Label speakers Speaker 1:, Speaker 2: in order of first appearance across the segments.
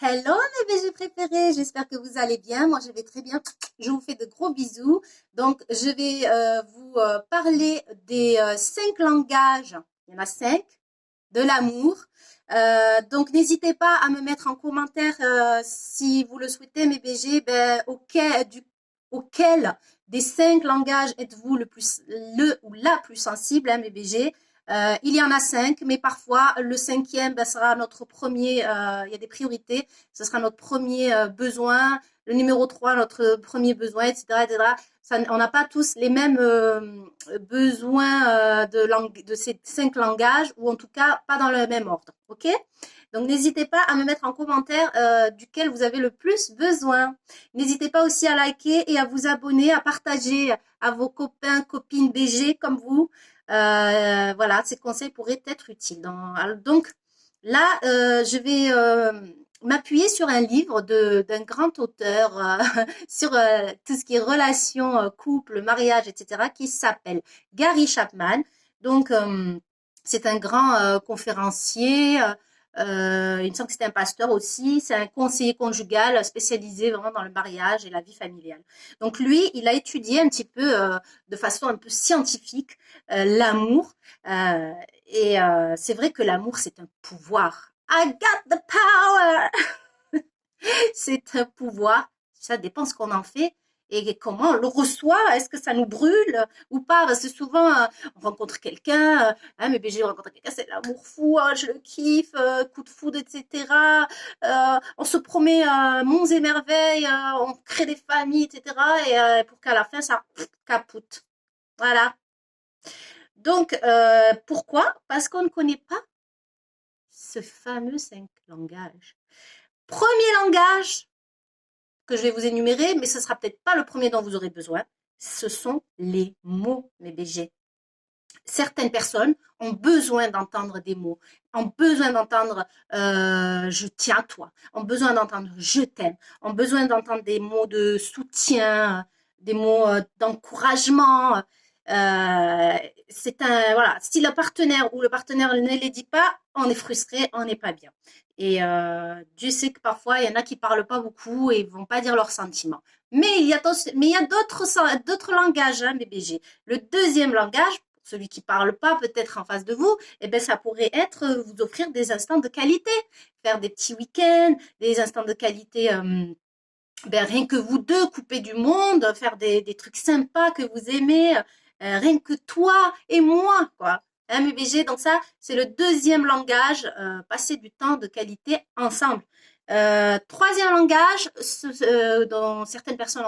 Speaker 1: Hello mes BG préférés, j'espère que vous allez bien. Moi je vais très bien. Je vous fais de gros bisous. Donc je vais vous parler des 5 langages. Il y en a 5 de l'amour. Donc n'hésitez pas à me mettre en commentaire si vous le souhaitez mes BG, auquel des 5 langages êtes-vous le ou la plus sensible, hein, mes BG. Il y en a 5, mais parfois le cinquième sera notre premier. Il y a des priorités. Ce sera notre premier besoin. Le numéro 3, notre premier besoin, etc., etc. Ça, on n'a pas tous les mêmes besoins de ces 5 langages, ou en tout cas pas dans le même ordre. Ok? Donc n'hésitez pas à me mettre en commentaire duquel vous avez le plus besoin. N'hésitez pas aussi à liker et à vous abonner, à partager à vos copains, copines BG comme vous. Voilà, ces conseils pourraient être utiles. Donc là, je vais m'appuyer sur un livre d'un grand auteur sur tout ce qui est relations, couple, mariage, etc., qui s'appelle Gary Chapman. Donc, c'est un grand conférencier. Il me semble que c'est un pasteur aussi. C'est un conseiller conjugal spécialisé vraiment dans le mariage et la vie familiale. Donc lui, il a étudié un petit peu de façon un peu scientifique l'amour. Euh, c'est vrai que l'amour, c'est un pouvoir. I got the power! C'est un pouvoir. Ça dépend ce qu'on en fait et comment on le reçoit. Est-ce que ça nous brûle ou pas? Parce que souvent, on rencontre quelqu'un, mais BG, on rencontre quelqu'un, c'est l'amour fou, je le kiffe, coup de foudre, etc. On se promet monts et merveilles, on crée des familles, etc. Et pour qu'à la fin, ça capoute. Voilà. Donc, pourquoi? Parce qu'on ne connaît pas ce fameux 5 langages. Premier langage que je vais vous énumérer, mais ce sera peut-être pas le premier dont vous aurez besoin. Ce sont les mots, mes BG. Certaines personnes ont besoin d'entendre des mots, ont besoin d'entendre je tiens à toi, ont besoin d'entendre je t'aime, ont besoin d'entendre des mots de soutien, des mots d'encouragement. Euh, c'est un voilà, si le partenaire ou le partenaire ne les dit pas, on est frustré, on n'est pas bien. Et Dieu sait que parfois il y en a qui parlent pas beaucoup et vont pas dire leurs sentiments. Mais il y a d'autres langages, hein, mes BG. Le deuxième langage, celui qui parle pas peut-être en face de vous, eh ben ça pourrait être vous offrir des instants de qualité, faire des petits week-ends, des instants de qualité. Rien que vous deux, couper du monde, faire des trucs sympas que vous aimez, rien que toi et moi, quoi. Hein, MBG, donc ça, c'est le deuxième langage, passer du temps de qualité ensemble. Troisième langage, dont certaines personnes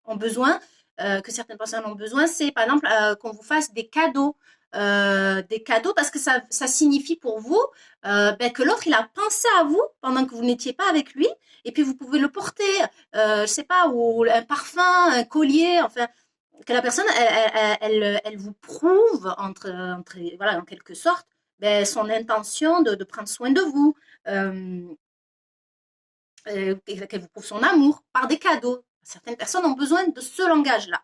Speaker 1: ont besoin, que certaines personnes ont besoin, c'est par exemple qu'on vous fasse des cadeaux. Des cadeaux parce que ça signifie pour vous que l'autre il a pensé à vous pendant que vous n'étiez pas avec lui et puis vous pouvez le porter je sais pas, ou un parfum, un collier, enfin, que la personne, elle vous prouve, voilà, en quelque sorte, son intention de prendre soin de vous, euh, qu'elle vous prouve son amour par des cadeaux. Certaines personnes ont besoin de ce langage-là.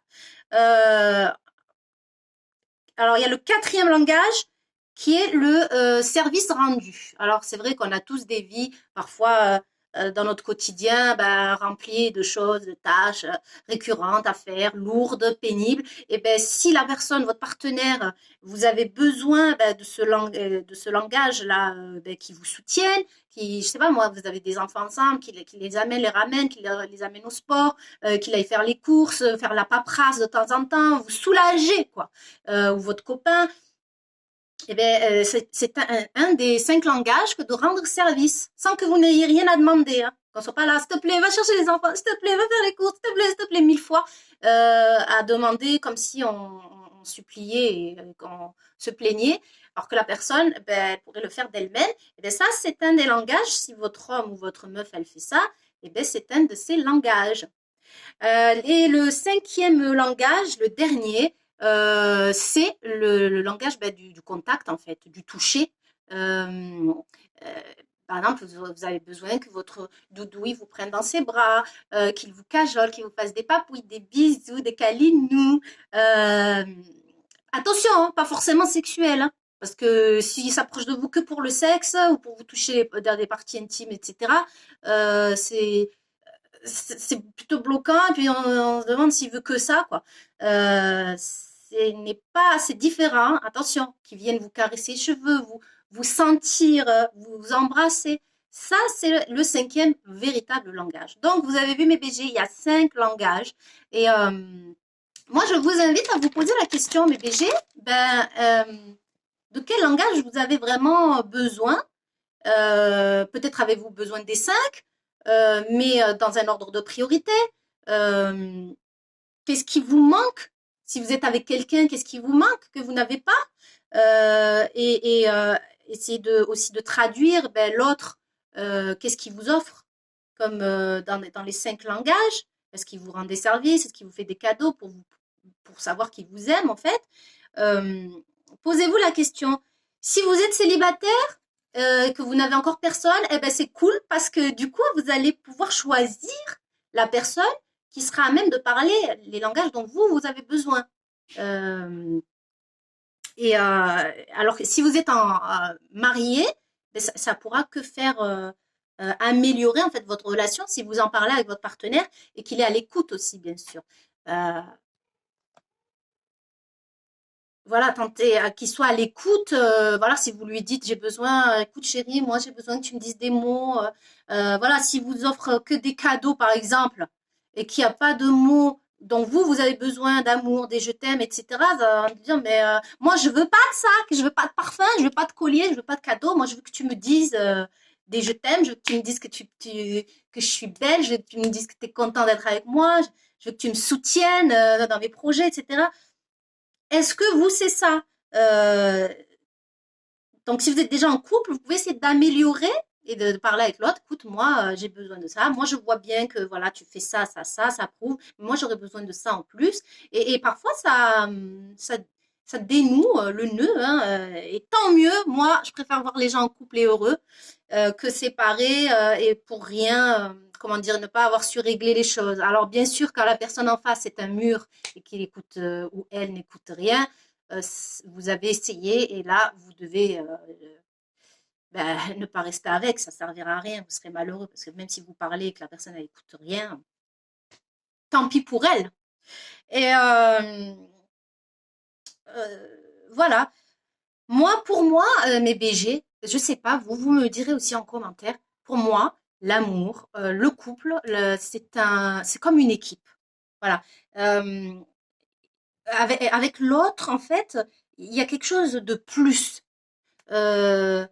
Speaker 1: Euh, alors, il y a le quatrième langage qui est le service rendu. Alors, c'est vrai qu'on a tous des vies, parfois dans notre quotidien, remplies de choses, de tâches récurrentes à faire, lourdes, pénibles. Et ben, si la personne, votre partenaire, vous avez besoin de ce langage-là, qui vous soutienne, qui, je sais pas moi, vous avez des enfants ensemble, qui les amène, les ramène, qui les amène au sport, qu'il aille faire les courses, faire la paperasse de temps en temps, vous soulager, quoi ou votre copain, eh bien, c'est un des 5 langages que de rendre service, sans que vous n'ayez rien à demander. Hein. Qu'on soit pas là, s'il te plaît, va chercher les enfants, s'il te plaît, va faire les courses, s'il te plaît, 1000 fois, à demander comme si on suppliait et qu'on se plaignait, alors que la personne, elle pourrait le faire d'elle-même. Et bien ça, c'est un des langages. Si votre homme ou votre meuf, elle fait ça, et bien c'est un de ces langages. Et le cinquième langage, le dernier, c'est le langage du contact, en fait, du toucher. Euh, euh, Par exemple, vous avez besoin que votre doudou vous prenne dans ses bras, qu'il vous cajole, qu'il vous fasse des papouilles, des bisous, des câlinous. Euh, Attention, hein, pas forcément sexuel. Hein. Parce que s'il s'approche de vous que pour le sexe ou pour vous toucher dans des parties intimes, etc., euh, c'est c'est plutôt bloquant. Et puis on se demande s'il veut que ça, quoi. Ce n'est pas, c'est différent. Attention, qu'ils viennent vous caresser les cheveux, vous sentir, vous embrasser. Ça, c'est le cinquième véritable langage. Donc, vous avez vu mes BG, il y a 5 langages. Et moi, je vous invite à vous poser la question, mes BG, de quel langage vous avez vraiment besoin. Peut-être avez-vous besoin des 5, mais dans un ordre de priorité. Euh, Qu'est-ce qui vous manque? Si vous êtes avec quelqu'un, qu'est-ce qui vous manque que vous n'avez pas? Essayez aussi de traduire l'autre, qu'est-ce qu'il vous offre comme dans les 5 langages. Est-ce qu'il vous rend des services? Est-ce qu'il vous fait des cadeaux pour savoir qu'il vous aime en fait? Euh, Posez-vous la question. Si vous êtes célibataire, que vous n'avez encore personne, eh ben c'est cool parce que du coup, vous allez pouvoir choisir la personne qui sera à même de parler les langages dont vous avez besoin. Euh, alors que si vous êtes marié, ben, ça pourra que faire améliorer en fait votre relation si vous en parlez avec votre partenaire et qu'il est à l'écoute aussi, bien sûr. Euh, voilà, tenter qu'il soit à l'écoute. Voilà, si vous lui dites j'ai besoin, écoute chérie, moi j'ai besoin que tu me dises des mots. Voilà, si vous offre que des cadeaux par exemple et qu'il n'y a pas de mots dont vous avez besoin d'amour, des je t'aime, etc. Ça va dire mais moi je veux pas de ça, que je veux pas de parfum, je veux pas de collier, je veux pas de cadeau. Moi je veux que tu me dises des je t'aime, je veux que tu me dises que je suis belle, je veux que tu me dises que tu es content d'être avec moi, je veux que tu me soutiennes dans mes projets, etc. Est-ce que vous, c'est ça? Euh, donc, si vous êtes déjà en couple, vous pouvez essayer d'améliorer et de parler avec l'autre. Écoute, moi, j'ai besoin de ça. Moi, je vois bien que voilà, tu fais ça, ça, ça prouve. Moi, j'aurais besoin de ça en plus. Et parfois, ça dénoue le nœud. Hein, et tant mieux. Moi, je préfère voir les gens en couple et heureux que séparés et pour rien. Comment dire, ne pas avoir su régler les choses. Alors, bien sûr, quand la personne en face est un mur et qu'il écoute ou elle n'écoute rien, vous avez essayé et là, vous devez ne pas rester avec, ça ne servira à rien, vous serez malheureux parce que même si vous parlez et que la personne n'écoute rien, tant pis pour elle. Et voilà. Moi, pour moi, mes BG, je sais pas, vous me direz aussi en commentaire. Pour moi, l'amour, le couple, c'est comme une équipe. Voilà. Euh, avec l'autre, en fait, il y a quelque chose de plus. Euh,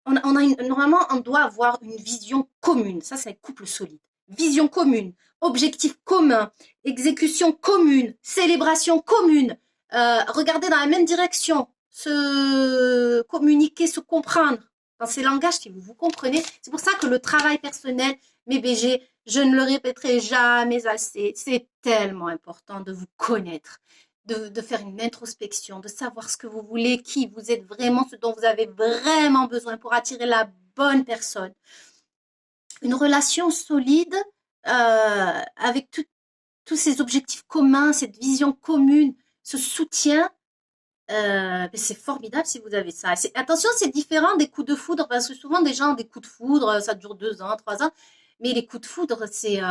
Speaker 1: Normalement, on doit avoir une vision commune. Ça, c'est un couple solide. Vision commune, objectif commun, exécution commune, célébration commune, regarder dans la même direction, se communiquer, se comprendre dans ces langages si vous comprenez. C'est pour ça que le travail personnel, mes BG, je ne le répéterai jamais assez. C'est tellement important de vous connaître, de faire une introspection, de savoir ce que vous voulez, qui vous êtes vraiment, ce dont vous avez vraiment besoin pour attirer la bonne personne. Une relation solide avec tous ces objectifs communs, cette vision commune, ce soutien, c'est formidable si vous avez ça. Attention, c'est différent des coups de foudre, parce que souvent des gens ont des coups de foudre, ça dure 2 ans, 3 ans, mais les coups de foudre, c'est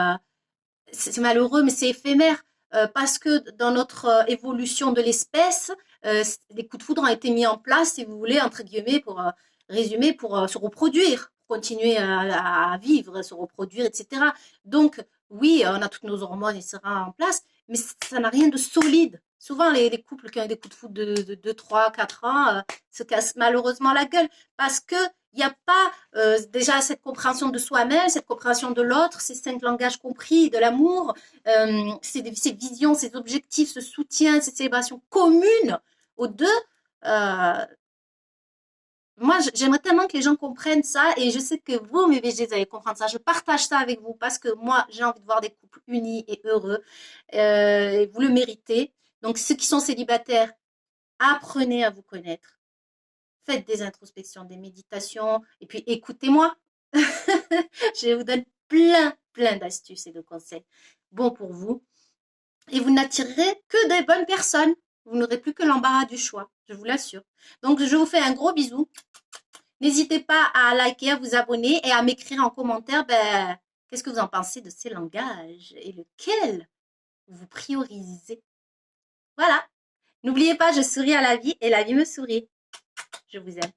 Speaker 1: malheureux, mais c'est éphémère. Parce que dans notre évolution de l'espèce, les coups de foudre ont été mis en place, si vous voulez, entre guillemets, pour résumer, pour se reproduire, pour continuer à vivre, se reproduire, etc. Donc, oui, on a toutes nos hormones, etc. en place, mais ça n'a rien de solide. Souvent, les couples qui ont des coups de foudre de 2, 3, 4 ans se cassent malheureusement la gueule parce que il n'y a pas déjà cette compréhension de soi-même, cette compréhension de l'autre, ces 5 langages compris de l'amour, ces visions, ces objectifs, ce soutien, cette célébration commune aux deux. Euh, Moi, j'aimerais tellement que les gens comprennent ça et je sais que vous, mes VG, vous allez comprendre ça. Je partage ça avec vous parce que moi, j'ai envie de voir des couples unis et heureux. Et vous le méritez. Donc, ceux qui sont célibataires, apprenez à vous connaître. Faites des introspections, des méditations et puis écoutez-moi. Je vous donne plein d'astuces et de conseils bons pour vous. Et vous n'attirerez que des bonnes personnes. Vous n'aurez plus que l'embarras du choix. Je vous l'assure. Donc, je vous fais un gros bisou. N'hésitez pas à liker, à vous abonner et à m'écrire en commentaire, ben, qu'est-ce que vous en pensez de ces langages et lequel vous priorisez. Voilà. N'oubliez pas, je souris à la vie et la vie me sourit. Je vous aime.